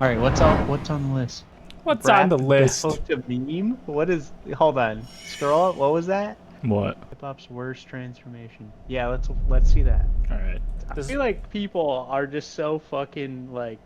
All right, what's on the list? What's on the list? To meme? What is? Hold on. Scroll up. What was that? What? Hip hop's worst transformation. Yeah, let's see that. All right. I feel like people are just so fucking like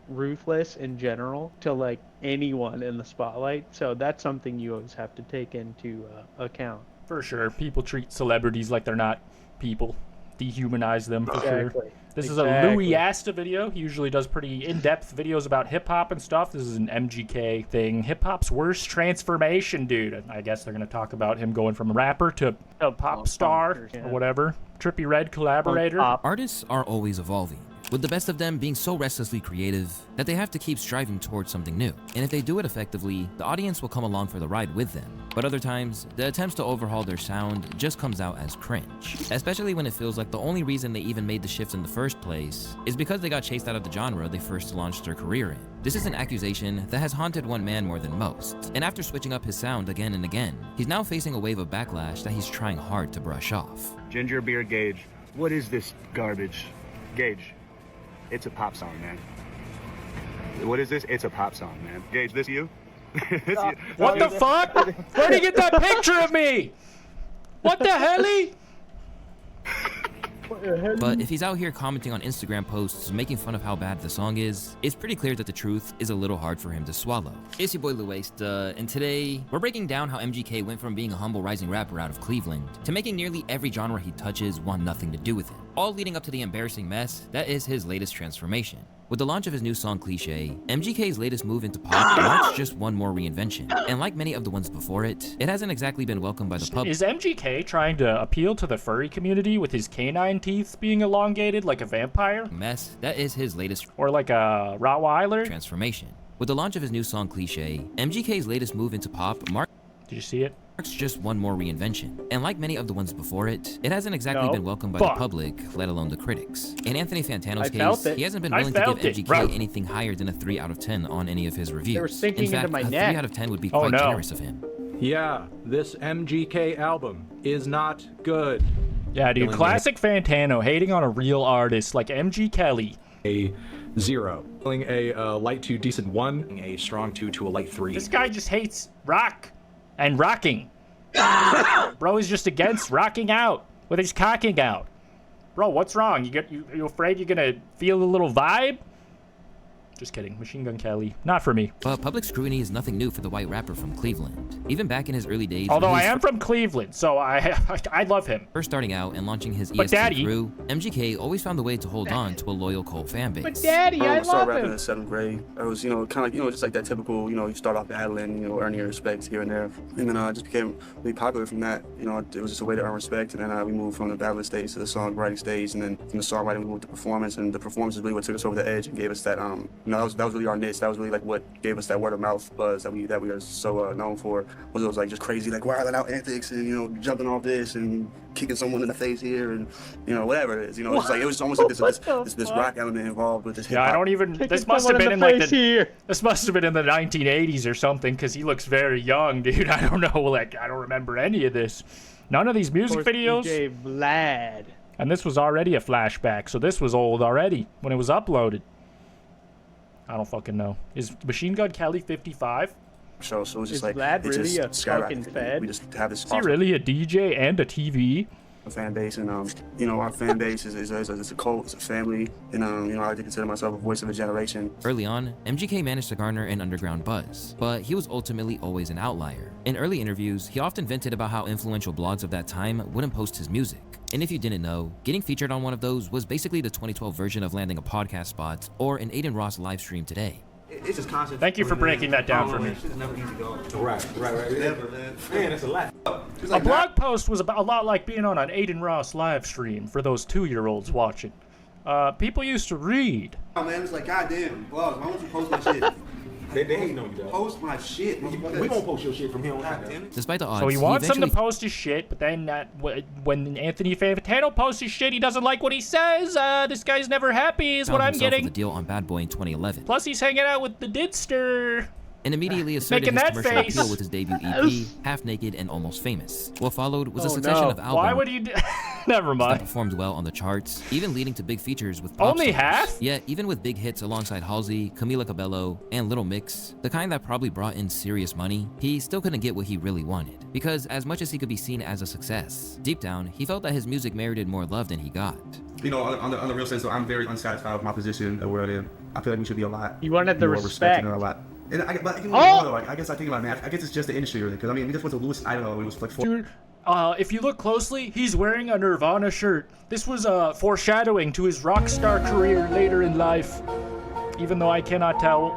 ruthless in general to like anyone in the spotlight. So that's something you always have to take into account. For sure, people treat celebrities like they're not people. Dehumanize them for sure. This is a Louis Asta video. He usually does pretty in-depth videos about hip-hop and stuff. This is an MGK thing. Hip-hop's worst transformation, dude. I guess they're going to talk about him going from a rapper to a pop star or whatever. Trippie Redd collaborator. Artists are always evolving, with the best of them being so restlessly creative that they have to keep striving towards something new. And if they do it effectively, the audience will come along for the ride with them. But other times, the attempts to overhaul their sound just comes out as cringe. Especially when it feels like the only reason they even made the shift in the first place is because they got chased out of the genre they first launched their career in. This is an accusation that has haunted one man more than most. And after switching up his sound again and again, he's now facing a wave of backlash that he's trying hard to brush off. Ginger beer Gage, what is this garbage? Gage, it's a pop song, man. What is this? It's a pop song, man. Gage, this you? What the fuck? Where'd he get that picture of me? What the hell? But if he's out here commenting on Instagram posts making fun of how bad the song is, it's pretty clear that the truth is a little hard for him to swallow. It's your boy Luesta, and today we're breaking down how MGK went from being a humble rising rapper out of Cleveland to making nearly every genre he touches want nothing to do with him, all leading up to the embarrassing mess that is his latest transformation. With the launch of his new song Cliché, MGK's latest move into pop marks just one more reinvention, and like many of the ones before it, it hasn't exactly been welcomed by the public. Is MGK trying to appeal to the furry community with his canine teeth being elongated like a vampire? Mess, that is his latest or like a Rottweiler transformation. With the launch of his new song Cliché, MGK's latest move into pop marks Did you see it? Just one more reinvention, and like many of the ones before it, it hasn't exactly been welcomed by the public, let alone the critics. In Anthony Fantano's case, he hasn't been willing to give MGK anything higher than a 3 out of 10 on any of his reviews. In fact, a 3 out of 10 would be quite generous of him. Yeah, this MGK album is not good. Yeah, dude, classic Fantano hating on a real artist like MG Kelly. A 0. Feeling a light to decent 1, a strong 2 to a light 3. This guy just hates rock and rocking. Bro is just against rocking out with his cocking out. Bro, what's wrong? You afraid you're gonna feel a little vibe? Just kidding. Machine Gun Kelly. Not for me. But public scrutiny is nothing new for the white rapper from Cleveland. Even back in his early days. Although I am from Cleveland, so I love him. First starting out and launching his EST through, MGK always found a way to hold on to a loyal cult fan base. But Daddy, I started love rapping him. in 7th grade. I was, kind of like, just like that typical, you start off battling, earning your respect here and there. And then I just became really popular from that. it was just a way to earn respect. And then we moved from the battling stage to the songwriting stage. And then from the songwriting, we moved to performance. And the performance is really what took us over the edge and gave us that, that was really our niche. That was really like what gave us that word of mouth buzz that we are so known for. Was those like just crazy, like wilding out antics and, jumping off this and kicking someone in the face here and, whatever it is. It's like, it was almost like this rock element involved with this hip hop. Yeah, I don't even, this must have been in like this must have been in the 1980s or something, because he looks very young, dude. I don't know, like, I don't remember any of this. None of these music videos. DJ Vlad. And this was already a flashback, so this was old already when it was uploaded. I don't fucking know. Is Machine Gun Kelly 55? So it was just like, Vlad really a fucking fed? We just have this. Is he really a DJ and a TV? Fan base, and our fan base is a cult, it's a family, and I like to consider myself a voice of a generation. Early on, MGK managed to garner an underground buzz, but he was ultimately always an outlier. In early interviews, he often vented about how influential blogs of that time wouldn't post his music. And if you didn't know, getting featured on one of those was basically the 2012 version of landing a podcast spot or an Aiden Ross live stream today. It's just constant. Thank you for breaking that down for me. It's never easy going. Right. Never, man. Man, it's a lot. A blog post was a lot like being on an Aiden Ross live stream for those 2-year-olds watching. People used to read. Oh man, it's like, goddamn, blogs, why don't you post my shit? They hating on you, though. Post my shit. We won't post your shit from here on out. Despite the odds, so he wants them to post his shit, but then when Anthony Fantano posts his shit, he doesn't like what he says. This guy's never happy is what I'm getting. The deal on Bad Boy in 2011. Plus, he's hanging out with the Didster. And immediately asserted his commercial appeal with his debut EP, Half Naked and Almost Famous. What followed was a succession of albums. Why would he Never that mind. performed well on the charts, even leading to big features with pop Only stars. half? Yet, even with big hits alongside Halsey, Camila Cabello, and Little Mix, the kind that probably brought in serious money, he still couldn't get what he really wanted. Because as much as he could be seen as a success, deep down, he felt that his music merited more love than he got. You know, on the real sense, though, I'm very unsatisfied with my position of where I am. I feel like we should be a lot. You wanted the more respect. and a lot. And I guess I think about it. I guess it's just the industry, really. Because I mean, we just went to Lewis. I don't know. It was like Dude, if you look closely, he's wearing a Nirvana shirt. This was foreshadowing to his rock star career later in life. Even though I cannot tell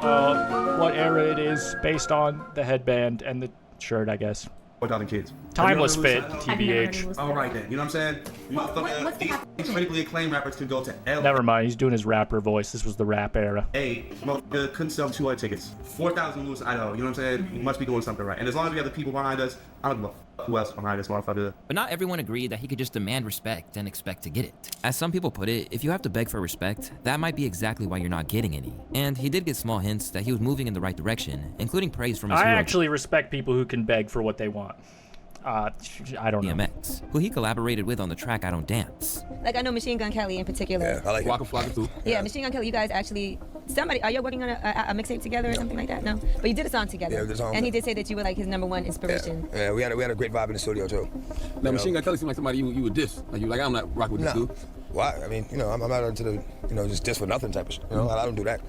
what era it is based on the headband and the shirt, I guess. 4,000 kids. Timeless fit, TBH. All right then. You know what I'm saying? These critically acclaimed rappers could go to LA. Never mind, he's doing his rapper voice. This was the rap era. Hey, couldn't sell 200 tickets. 4,000 Lewis, Idaho. You know what I'm saying? We must be doing something right. And as long as we have the people behind us, I don't know who else behind us, motherfucker. But not everyone agreed that he could just demand respect and expect to get it. As some people put it, if you have to beg for respect, that might be exactly why you're not getting any. And he did get small hints that he was moving in the right direction, including praise from his I hero actually respect people who can beg for what they want. I don't know. DMX, who he collaborated with on the track I Don't Dance. Like, I know Machine Gun Kelly in particular. Yeah, I like Waka Flocka too. Yeah, Machine Gun Kelly, you guys actually, are you working on a mixtape together or something like that? No? But you did a song together. Yeah, we did a song. And he did say that you were like his #1 inspiration. Yeah, we had a great vibe in the studio too. Now, Machine Gun Kelly seemed like somebody you would diss. Like, you like, I'm not rocking with this dude. Why? I mean, I'm not into the, just diss for nothing type of shit. I don't do that,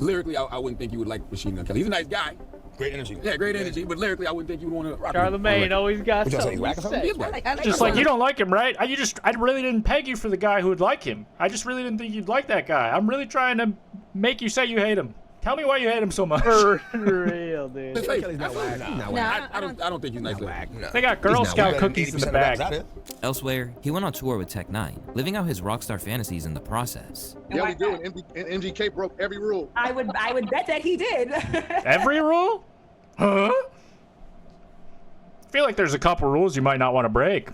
Lyrically, I wouldn't think you would like Machine Gun Kelly. He's a nice guy. Great energy. Yeah, great energy. But lyrically, I wouldn't think you would want to rock Charlemagne always got something to say. He is whack. Just like you don't like him, right? I really didn't peg you for the guy who would like him. I just really didn't think you'd like that guy. I'm really trying to make you say you hate him. Tell me why you hate him so much. For real, dude. Kelly's not whack. I don't think he's nice. No. They got Girl Scout cookies in the bag. Elsewhere, he went on tour with Tech 9, living out his rockstar fantasies in the process. Yeah, we do. And MGK broke every rule. I would bet that he did. Every rule? Huh? I feel like there's a couple rules you might not want to break.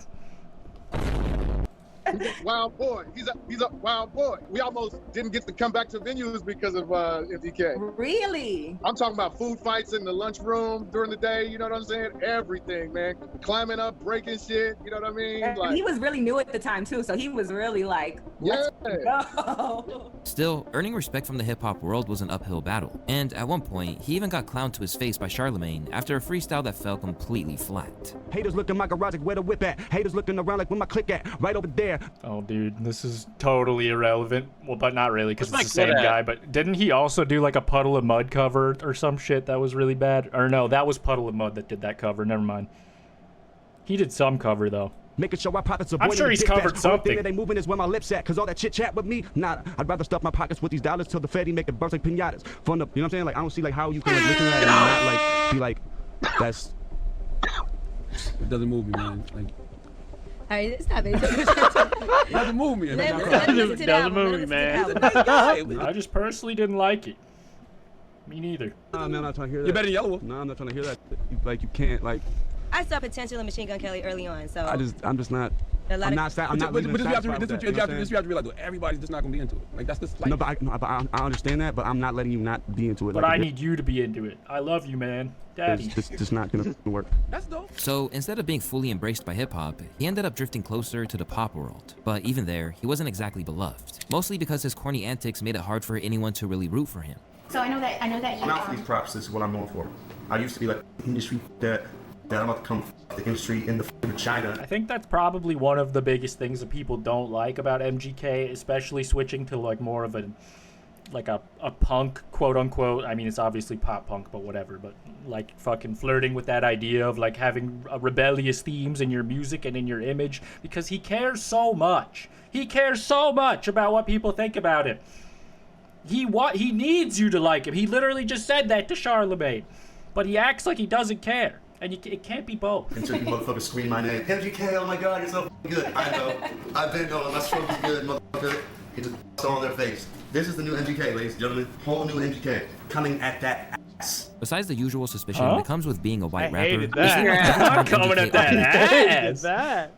Wild boy. He's a wild boy. We almost didn't get to come back to venues because of MGK. Really? I'm talking about food fights in the lunchroom during the day. You know what I'm saying? Everything, man. Climbing up, breaking shit. You know what I mean? And like, he was really new at the time too, so he was really like, let's go. Still, earning respect from the hip-hop world was an uphill battle. And at one point, he even got clowned to his face by Charlemagne after a freestyle that fell completely flat. Haters looking my garage like where the whip at. Haters looking around like where my click at. Right over there. Oh, dude, this is totally irrelevant. Well, but not really, because it's the same guy. But didn't he also do like a Puddle of Mud cover or some shit that was really bad? Or no, that was Puddle of Mud that did that cover. Never mind. He did some cover, though. Making sure my pockets are I'm sure he's covered something. That they moving is where my lips at, cause all that chit chat with me, nah. I'd rather stuff my pockets with these dollars till the Fetty make it burst like pinatas. Fun up, you know what I'm saying? Like, I don't see like how you can like listen to that and not like be like, that's. It doesn't move me, man. Like, All right, stop it. it doesn't move me. Doesn't move me, man. I just personally didn't like it. Me neither. Nah, man, I'm not trying to hear that. You're better than Yellow Wolf. No, I'm not trying to hear that. You can't like. I saw potential in Machine Gun Kelly early on, so I'm just not. a lot I'm of not. I'm not. But this you have to satisfied with that, you know what I'm you have to realize, everybody's just not gonna be into it. Like, that's just like. No, but I understand that, but I'm not letting you not be into it. But like, I need you to be into it. I love you, man. Daddy. It's just not gonna work. That's dope. So instead of being fully embraced by hip-hop, he ended up drifting closer to the pop world. But even there, he wasn't exactly beloved. Mostly because his corny antics made it hard for anyone to really root for him. So I know that I'm out for these props. This is what I'm known for. I used to be like industry that I'm about to come the industry in the China. I think that's probably one of the biggest things that people don't like about MGK, especially switching to like more of a punk, quote unquote. I mean, it's obviously pop punk, but whatever. But like fucking flirting with that idea of like having rebellious themes in your music and in your image, because he cares so much. He cares so much about what people think about him. He needs you to like him. He literally just said that to Charlemagne, but he acts like he doesn't care. And it can't be both. Until you motherfuckers scream my name. MGK, oh my god, you're so good. I know. I've been knowing my stroke is good, motherfucker. He just saw on their face. This is the new MGK, ladies and gentlemen. Whole new MGK. Coming at that ass. Besides the usual suspicion that comes with being a white rapper, hated that. I'm coming at that ass. That.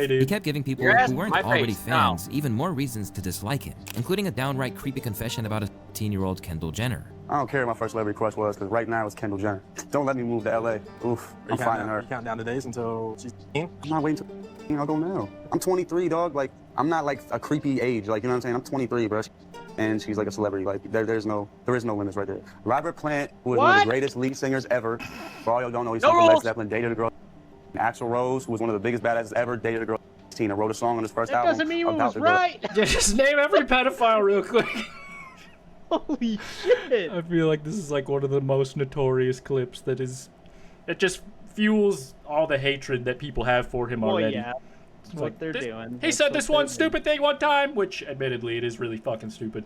He kept giving people who weren't already fans even more reasons to dislike him, including a downright creepy confession about a 15-year-old Kendall Jenner. I don't care what my first celebrity crush was, because right now it's Kendall Jenner. Don't let me move to LA. Oof, I'm finding her. You count down the days until she's 18? I'm not waiting till I'll go now. I'm 23, dog. Like, I'm not like a creepy age. Like, you know what I'm saying? I'm 23, bro. And she's like a celebrity. Like, there is no limits right there. Robert Plant, who is one of the greatest lead singers ever. For all y'all don't know, he's from Led Zeppelin, dated a girl. Axl Rose, who was one of the biggest badasses ever, dated a girl. Tina wrote a song on his first album. That doesn't mean it was right. Just name every pedophile real quick. Holy shit. I feel like this is like one of the most notorious clips that just fuels all the hatred that people have for him already. Yeah. That's what they're doing. He said this one stupid thing one time, which admittedly it is really fucking stupid.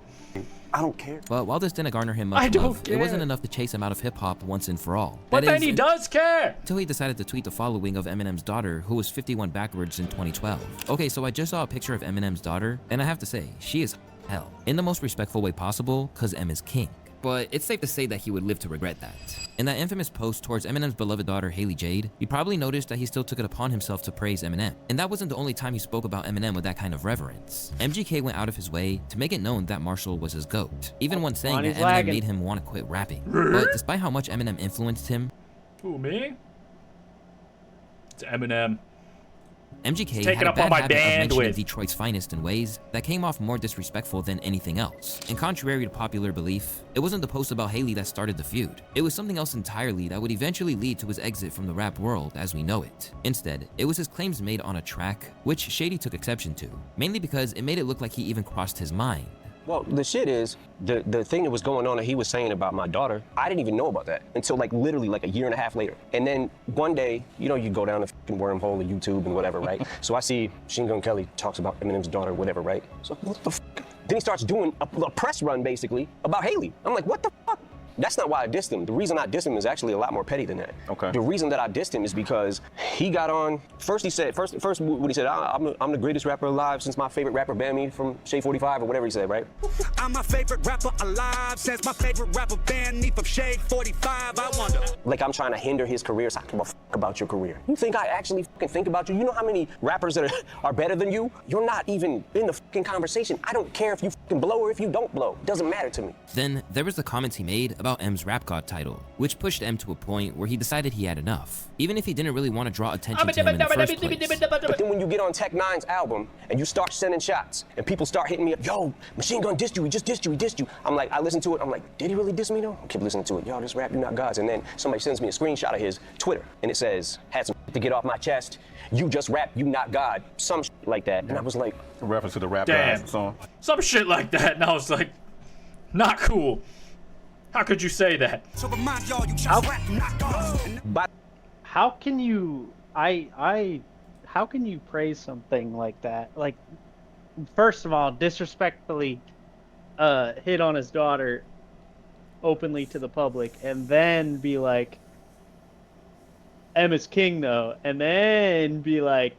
I don't care. But while this didn't garner him much love, it wasn't enough to chase him out of hip-hop once and for all. But then he does care! Until he decided to tweet the following of Eminem's daughter, who was 51 backwards in 2012. Okay, so I just saw a picture of Eminem's daughter, and I have to say, she is hell. In the most respectful way possible, cause M is king. But it's safe to say that he would live to regret that. In that infamous post towards Eminem's beloved daughter Haley Jade, you probably noticed that he still took it upon himself to praise Eminem. And that wasn't the only time he spoke about Eminem with that kind of reverence. MGK went out of his way to make it known that Marshall was his GOAT, even when saying that Eminem made him want to quit rapping. But despite how much Eminem influenced him... Who, me? It's Eminem. MGK had a bad habit of mentioning Detroit's finest in ways that came off more disrespectful than anything else. And contrary to popular belief, it wasn't the post about Haley that started the feud. It was something else entirely that would eventually lead to his exit from the rap world as we know it. Instead, it was his claims made on a track, which Shady took exception to, mainly because it made it look like he even crossed his mind. Well, the shit is, the thing that was going on that he was saying about my daughter, I didn't even know about that until like literally like a year and a half later. And then one day, you know, you go down the fucking wormhole of YouTube and whatever, right? So I see Machine Gun Kelly talks about Eminem's daughter, whatever, right? So what the fuck? Then he starts doing a press run basically about Haley. I'm like, what the fuck? That's not why I dissed him. The reason I dissed him is actually a lot more petty than that. Okay. The reason that I dissed him is because he got on, first he said, first when he said, I'm the greatest rapper alive since my favorite rapper banned me from Shade 45 or whatever he said, right? I'm my favorite rapper alive since my favorite rapper banned me from Shade 45, I wonder. Like I'm trying to hinder his career, so I don't give a fuck about your career. You think I actually fucking think about you? You know how many rappers that are better than you? You're not even in the fucking conversation. I don't care if you fucking blow or if you don't blow. It doesn't matter to me. Then there was the comments he made about M's Rap God title, which pushed M to a point where he decided he had enough, even if he didn't really want to draw attention to him in the first place. But then when you get on Tech Nine's album and you start sending shots and people start hitting me up, yo, Machine Gun dissed you, he just dissed you, he dissed you. I'm like, I listen to it, I'm like, did he really diss me though? I keep listening to it, yo, this rap, you not gods. And then somebody sends me a screenshot of his Twitter and it says, had some to get off my chest, you just rap, you not God, some shit like that. And I was like, a reference to the rap song. Some shit like that, and I was like, not cool. How could you say that? So remind y'all, you just rap, you not God. But how can you how can you praise something like that? Like, first of all, disrespectfully hit on his daughter openly to the public, and then be like, M is king though, and then be like,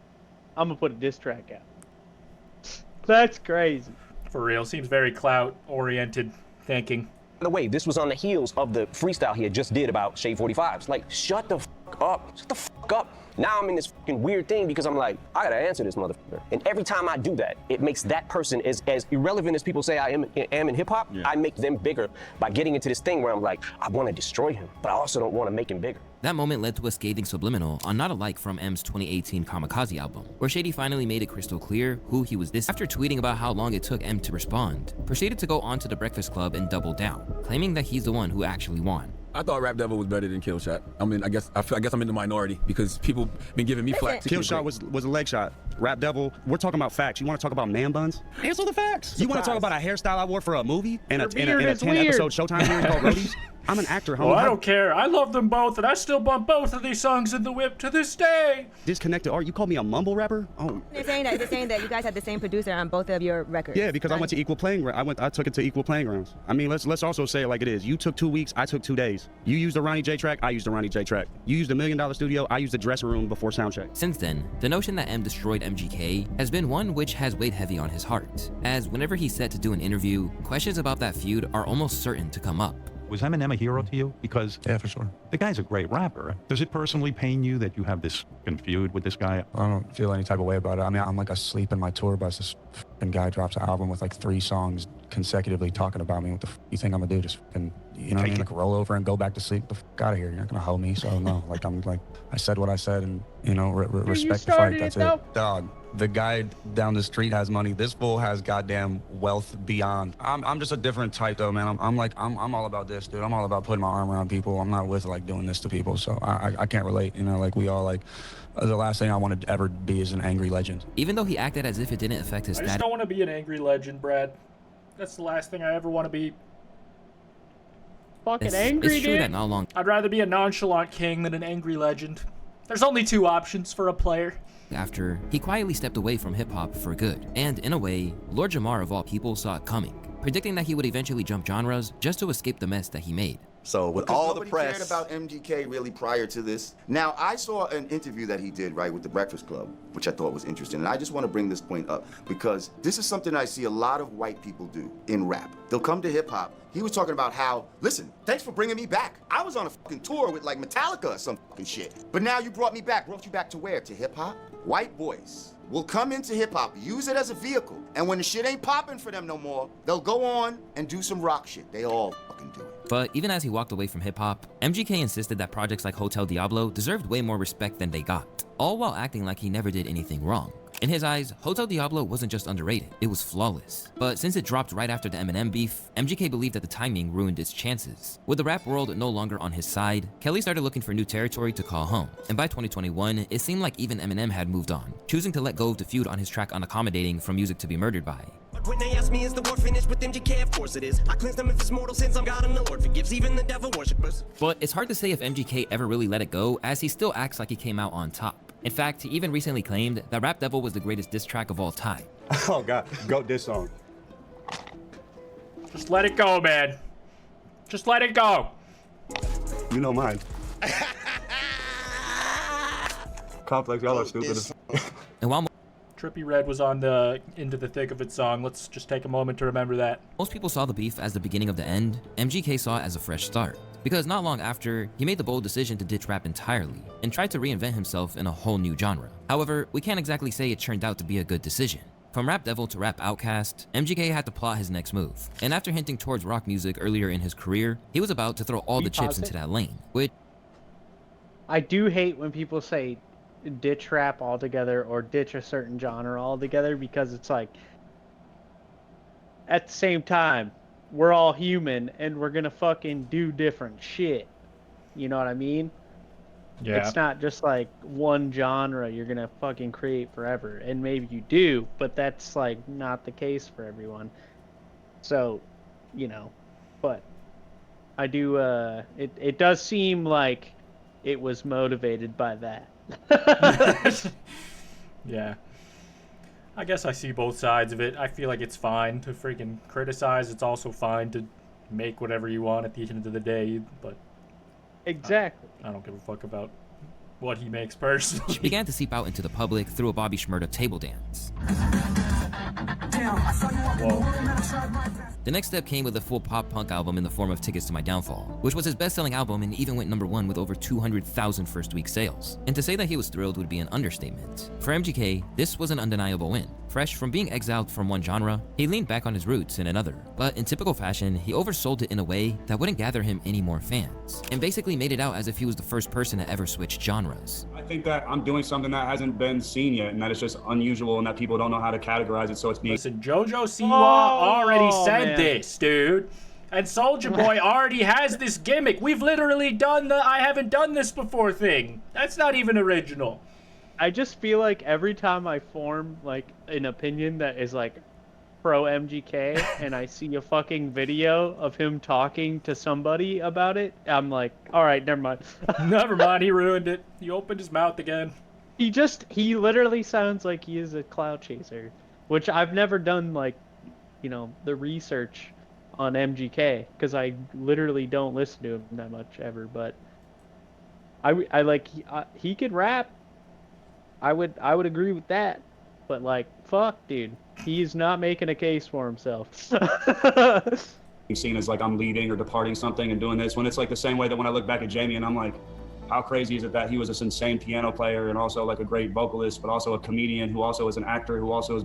I'm gonna put a diss track out. That's crazy. For real, seems very clout-oriented thinking. By the way, this was on the heels of the freestyle he had just did about Shade 45s. Like, shut the fuck up. Shut the fuck up. Now I'm in this fucking weird thing because I'm like, I gotta answer this motherfucker. And every time I do that, it makes that person as irrelevant as people say I am in hip hop. Yeah. I make them bigger by getting into this thing where I'm like, I want to destroy him, but I also don't want to make him bigger. That moment led to a scathing subliminal on Not Alike from M's 2018 Kamikaze album, where Shady finally made it crystal clear who he was dissing. After tweeting about how long it took M to respond, proceeded to go on to The Breakfast Club and double down, claiming that he's the one who actually won. I thought Rap Devil was better than Killshot. I mean, I guess I'm in the minority because people been giving me flack. Killshot was a leg shot. Rap Devil, we're talking about facts. You want to talk about man buns? Answer the facts. You want to talk about a hairstyle I wore for a movie and a 10-episode Showtime series called Roadies? I'm an actor, homie. Well, I don't care. I love them both, and I still bump both of these songs in the whip to this day. Disconnected art? You call me a mumble rapper? Oh. They're saying that you guys had the same producer on both of your records. Yeah, because I went to equal playing. I took it to equal playing grounds. I mean, let's also say it like it is. You took 2 weeks. I took 2 days. You used the Ronnie J track. I used the Ronnie J track. You used $1 million studio. I used the dressing room before soundcheck. Since then, the notion that M destroyed MGK has been one which has weighed heavy on his heart, as whenever he's set to do an interview, questions about that feud are almost certain to come up. Was Eminem a hero to you? Because yeah, for sure. The guy's a great rapper. Does it personally pain you that you have this feud with this guy? I don't feel any type of way about it. I mean, I'm like asleep in my tour bus. and guy drops an album with like 3 songs consecutively talking about me. What the you think I'm gonna do? Just fucking, you know what I mean? Like roll over and go back to sleep? Get the fuck out of here. You're not gonna hold me. So no, like I'm like, I said what I said, and you know, respect the fight. That's it. Dog, the guy down the street has money. This fool has goddamn wealth beyond. I'm just a different type though, man. I'm all about this, dude. I'm all about putting my arm around people. I'm not with like doing this to people. So I can't relate. You know, like we all like. The last thing I want to ever be is an angry legend. Even though he acted as if it didn't affect his I status. just don't want to be an angry legend, Brad. That's the last thing I ever want to be. Fucking angry, it's true dude. that not long I'd rather be a nonchalant king than an angry legend. There's only 2 options for a player. after, he quietly stepped away from hip-hop for good. And in a way, Lord Jamar of all people saw it coming, predicting that he would eventually jump genres just to escape the mess that he made. So with Because all the nobody press cared about MGK really prior to this. Now, I saw an interview that he did, right, with the Breakfast Club, which I thought was interesting. And I just want to bring this point up because this is something I see a lot of white people do in rap. They'll come to hip hop. He was talking about how, listen, thanks for bringing me back. I was on a fucking tour with like Metallica or some fucking shit. But now you brought me back. Brought you back to where? To hip hop? White boys will come into hip hop, use it as a vehicle, and when the shit ain't popping for them no more, they'll go on and do some rock shit. They all fucking do it. But even as he walked away from hip-hop, MGK insisted that projects like Hotel Diablo deserved way more respect than they got, all while acting like he never did anything wrong. In his eyes, Hotel Diablo wasn't just underrated, it was flawless. But since it dropped right after the Eminem beef, MGK believed that the timing ruined its chances. With the rap world no longer on his side, Kelly started looking for new territory to call home. And by 2021, it seemed like even Eminem had moved on, choosing to let go of the feud on his track Unaccommodating from Music to Be Murdered By. When they ask me, is the war finished with MGK? Of course it is. I cleanse them of his mortal sins. I'm God and the Lord forgives even the devil worshippers. But it's hard to say if MGK ever really let it go, as he still acts like he came out on top. In fact, he even recently claimed that Rap Devil was the greatest diss track of all time. Oh God, go diss song. Just let it go, man. Just let it go. You know mine. Complex, y'all are stupid. And while Trippie Redd was on the Into the Thick of It song, let's just take a moment to remember that. most people saw the beef as the beginning of the end, MGK saw it as a fresh start. Because not long after, he made the bold decision to ditch rap entirely and tried to reinvent himself in a whole new genre. However, we can't exactly say it turned out to be a good decision. From Rap Devil to Rap Outcast, MGK had to plot his next move. And after hinting towards rock music earlier in his career, he was about to throw all the chips into that lane, which I do hate when people say ditch rap altogether or ditch a certain genre altogether, because it's like, at the same time, we're all human and we're gonna fucking do different shit. You know what I mean? Yeah. It's not just like one genre you're gonna fucking create forever. And maybe you do, but that's like not the case for everyone. So, you know, but I do, it does seem like it was motivated by that. Yeah. I guess I see both sides of it. I feel like it's fine to freaking criticize. It's also fine to make whatever you want at the end of the day, but exactly. I don't give a fuck about what he makes personally. began to seep out into the public through a Bobby Shmurda table dance. The next step came with a full pop-punk album in the form of Tickets to My Downfall, which was his best-selling album and even went #1 with over 200,000 first-week sales. And to say that he was thrilled would be an understatement. For MGK, this was an undeniable win. Fresh from being exiled from one genre, he leaned back on his roots in another. But in typical fashion, he oversold it in a way that wouldn't gather him any more fans, and basically made it out as if he was the first person to ever switch genres. I think that I'm doing something that hasn't been seen yet, and that it's just unusual, and that people don't know how to categorize it, so it's being... Listen, JoJo Siwa already said this, dude. And Soulja Boy already has this gimmick. We've literally done the I haven't done this before thing. That's not even original. I just feel like every time I form like an opinion that is like pro MGK and I see a fucking video of him talking to somebody about it, I'm like, all right, never mind. Never mind, he ruined it. He opened his mouth again. He literally sounds like he is a cloud chaser, which I've never done, like, you know, the research on MGK because I literally don't listen to him that much ever, but I like he could rap. I would agree with that, but like, fuck, dude, he's not making a case for himself. seen as like I'm leaving or departing something and doing this, when it's like the same way that when I look back at Jamie and I'm like, How crazy is it that he was this insane piano player and also like a great vocalist, but also a comedian who also is an actor who also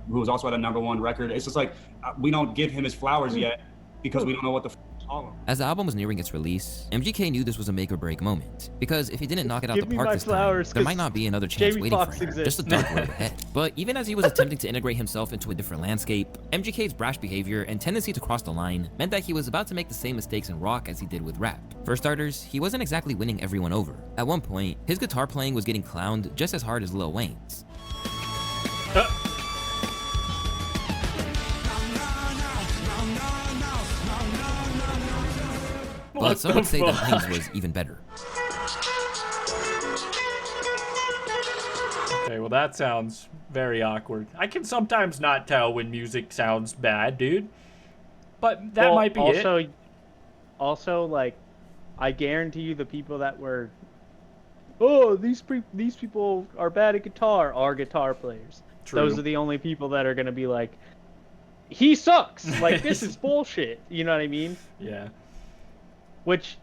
who's also had a #1 record. It's just like we don't give him his flowers yet because we don't know what the f to call him. As the album was nearing its release, MGK knew this was a make or break moment, because if he didn't knock it out the park this time, there might not be another chance waiting for him. Just a dark road ahead. But even as he was attempting to integrate himself into a different landscape, MGK's brash behavior and tendency to cross the line meant that he was about to make the same mistakes in rock as he did with rap. For starters, he wasn't exactly winning everyone over. At one point, his guitar playing was getting clowned just as hard as Lil Wayne's. But some would say that Wayne's was even better. Okay, well that sounds very awkward. I can sometimes not tell when music sounds bad, dude. But that might be it. Also, like, I guarantee you the people that were, oh, these people are bad at guitar, are guitar players. True. Those are the only people that are going to be like, he sucks. Like, this is bullshit. You know what I mean? Yeah. Which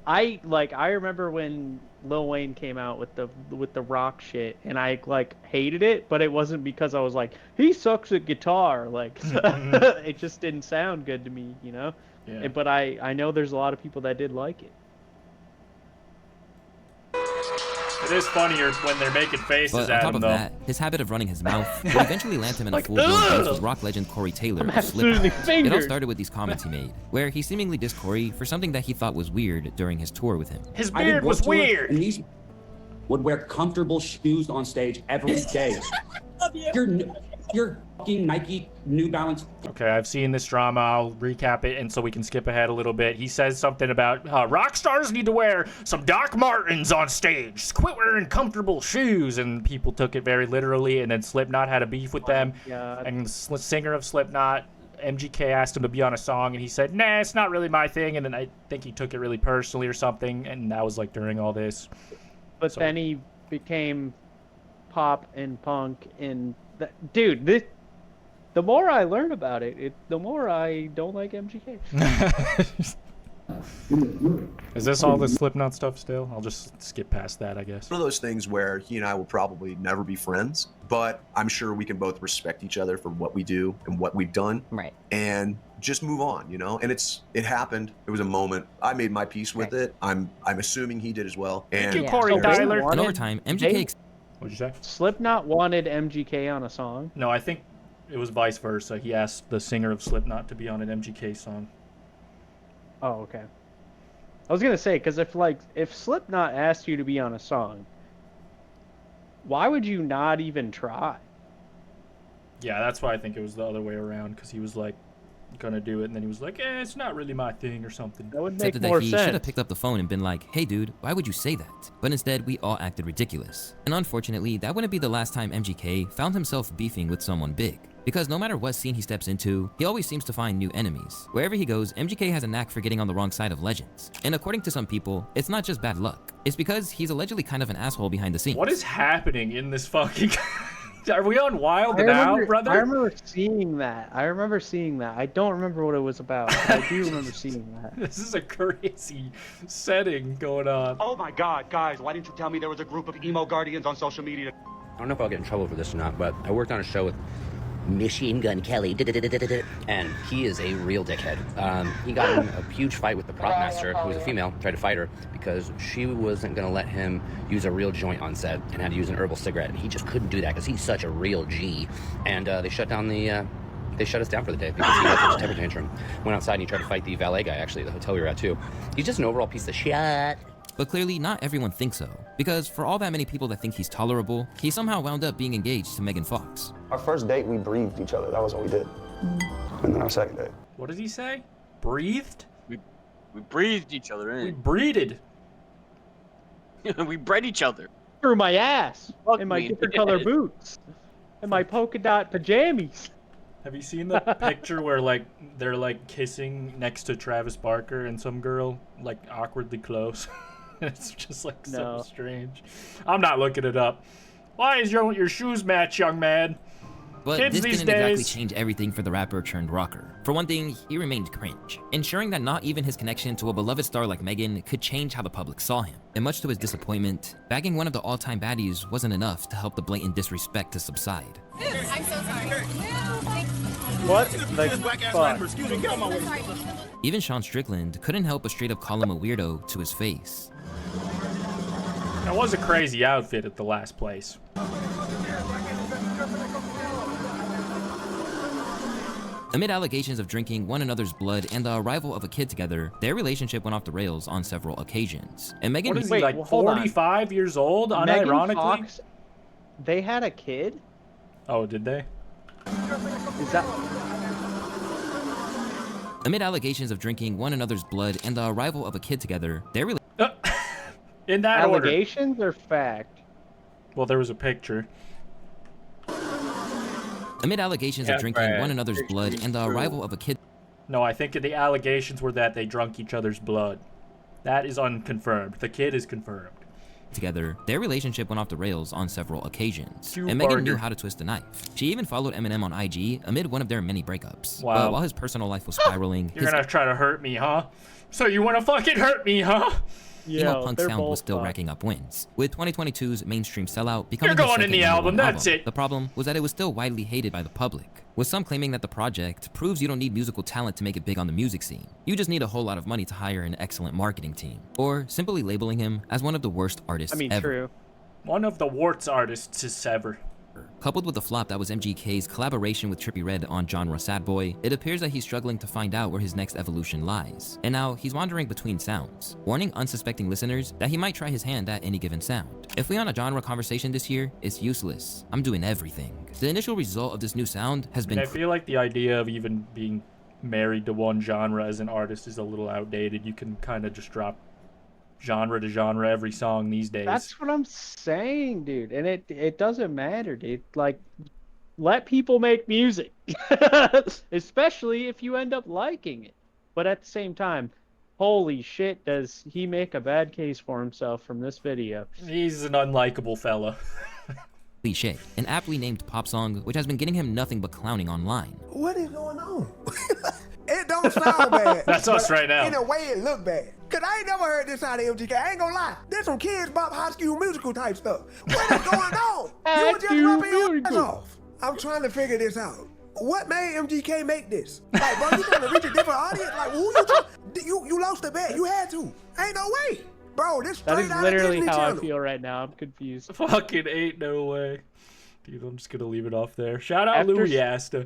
I remember when Lil Wayne came out with the rock shit, and I like hated it, but it wasn't because I was like, he sucks at guitar. Like, it just didn't sound good to me, you know? Yeah. But I know there's a lot of people that did like it. It is funnier when they're making faces But on at top him, of though. that, his habit of running his mouth would eventually land him in a full-blown fight with rock legend Corey Taylor of Slipknot. It all started with these comments he made, where he seemingly dissed Corey for something that he thought was weird during his tour with him. His beard was weird. And he would wear comfortable shoes on stage every day. Your fucking Nike New Balance. Okay, I've seen this drama. I'll recap it, and so we can skip ahead a little bit. He says something about rock stars need to wear some Doc Martens on stage. Quit wearing comfortable shoes, and people took it very literally. And then Slipknot had a beef with them, and the singer of Slipknot, MGK, asked him to be on a song, and he said, "Nah, it's not really my thing." And then I think he took it really personally or something, and that was like during all this. But then he became pop and punk, and dude, the more I learn about it, the more I don't like MGK. Is this all the Slipknot stuff still? I'll just skip past that, I guess. One of those things where he and I will probably never be friends, but I'm sure we can both respect each other for what we do and what we've done. Right. And just move on, you know? And it happened. It was a moment. I made my peace with it. I'm assuming he did as well. And Thank you, Corey Tyler. And over time, MGK... What'd you say? Slipknot wanted MGK on a song. No, I think it was vice versa. He asked the singer of Slipknot to be on an MGK song. Oh, okay. I was gonna say, because if Slipknot asked you to be on a song, why would you not even try? Yeah, that's why I think it was the other way around, because he was like gonna do it, and then he was like, it's not really my thing or something. That would Except make that more he sense. should have picked up the phone and been like, hey dude, why would you say that? But instead, we all acted ridiculous. And unfortunately, that wouldn't be the last time MGK found himself beefing with someone big. Because no matter what scene he steps into, he always seems to find new enemies. Wherever he goes, MGK has a knack for getting on the wrong side of legends. And according to some people, it's not just bad luck. It's because he's allegedly kind of an asshole behind the scenes. What is happening in this fucking... Are we on Wild now, brother? I remember seeing that. I don't remember what it was about, but I do remember seeing that. This is a crazy setting going on. Oh my God, guys, why didn't you tell me there was a group of emo guardians on social media? I don't know if I'll get in trouble for this or not, but I worked on a show with Machine Gun Kelly, and he is a real dickhead. He got in a huge fight with the prop master, who was a female, tried to fight her because she wasn't going to let him use a real joint on set and had to use an herbal cigarette, and he just couldn't do that because he's such a real G. And they shut us down for the day because he had such a temper tantrum. Went outside and he tried to fight the valet guy, actually, at the hotel we were at, too. He's just an overall piece of shit. But clearly, not everyone thinks so. Because for all that many people that think he's tolerable, he somehow wound up being engaged to Megan Fox. Our first date, we breathed each other. That was what we did. And then our second date. What did he say? Breathed? We breathed each other in. We breeded. We bred each other. Through my ass. Fuck in my me. different color boots. And my polka dot pajamas. Have you seen the picture where like they're like kissing next to Travis Barker and some girl like awkwardly close? It's just like so strange. I'm not looking it up. Why is your shoes match, young man? But Kids this these didn't exactly days. change everything for the rapper turned rocker. For one thing, he remained cringe, ensuring that not even his connection to a beloved star like Megan could change how the public saw him. And much to his disappointment, bagging one of the all-time baddies wasn't enough to help the blatant disrespect to subside. I'm so sorry. What the fuck? Even Sean Strickland couldn't help but straight up call him a weirdo to his face. That was a crazy outfit at the last place. Amid allegations of drinking one another's blood and the arrival of a kid together, their relationship went off the rails on several occasions. And Megan, What is he, like 45 years old, Megan unironically? Fox, they had a kid? Oh, did they? Is that... Amid allegations of drinking one another's blood and the arrival of a kid together, their In that order. Allegations or fact? Well, there was a picture. Amid allegations of drinking one another's blood and the arrival of a kid. No, I think the allegations were that they drunk each other's blood. That is unconfirmed. The kid is confirmed. Together, their relationship went off the rails on several occasions. Two And Megan partner. knew how to twist a knife. She even followed Eminem on IG amid one of their many breakups. Wow. But while his personal life was spiraling, You're his gonna try to hurt me, huh? So you wanna fucking hurt me, huh? emo punk sound was still racking up wins, with 2022's mainstream sellout becoming You're his going in second the number album, one that's it. The problem was that it was still widely hated by the public, with some claiming that the project proves you don't need musical talent to make it big on the music scene. You just need a whole lot of money to hire an excellent marketing team, or simply labeling him as one of the worst artists ever. True. One of the warts artists is ever. Coupled with the flop that was MGK's collaboration with Trippie Redd on genre Sad Boy, it appears that he's struggling to find out where his next evolution lies. And now, he's wandering between sounds, warning unsuspecting listeners that he might try his hand at any given sound. If we on a genre conversation this year, it's useless. I'm doing everything. The initial result of this new sound has been I feel like the idea of even being married to one genre as an artist is a little outdated. You can kind of just drop genre to genre every song these days. That's what I'm saying, dude. And it doesn't matter, dude. Like, let people make music. Especially if you end up liking it. But at the same time, holy shit, does he make a bad case for himself from this video. He's an unlikable fella. Cliche, an aptly named pop song which has been getting him nothing but clowning online. What is going on? It don't sound bad. That's us right now. In a way, it look bad. Cause I ain't never heard this out of MGK. I ain't gonna lie. This some Kids Bop High School Musical type stuff. What is going on? You were just rapping your ass off. I'm trying to figure this out. What made MGK make this? Like, bro, you trying to reach a different audience? Like, who you lost the bet. You had to. Ain't no way. Bro, this That straight is out of literally Disney how I Channel. feel right now. I'm confused. Fucking ain't no way. Dude, I'm just gonna leave it off there. Shout out Louis Asta.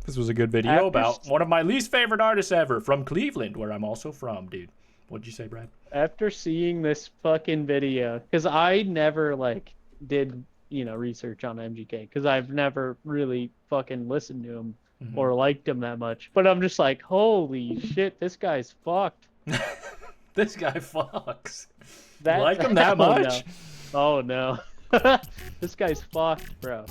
This was a good video about one of my least favorite artists ever from Cleveland, where I'm also from, dude. What'd you say, Brad? After seeing this fucking video, because I never, like, did, research on MGK, because I've never really fucking listened to him or liked him that much. But I'm just like, holy shit, this guy's fucked. This guy fucks. That, You like him that much? Oh, no. This guy's fucked, bro.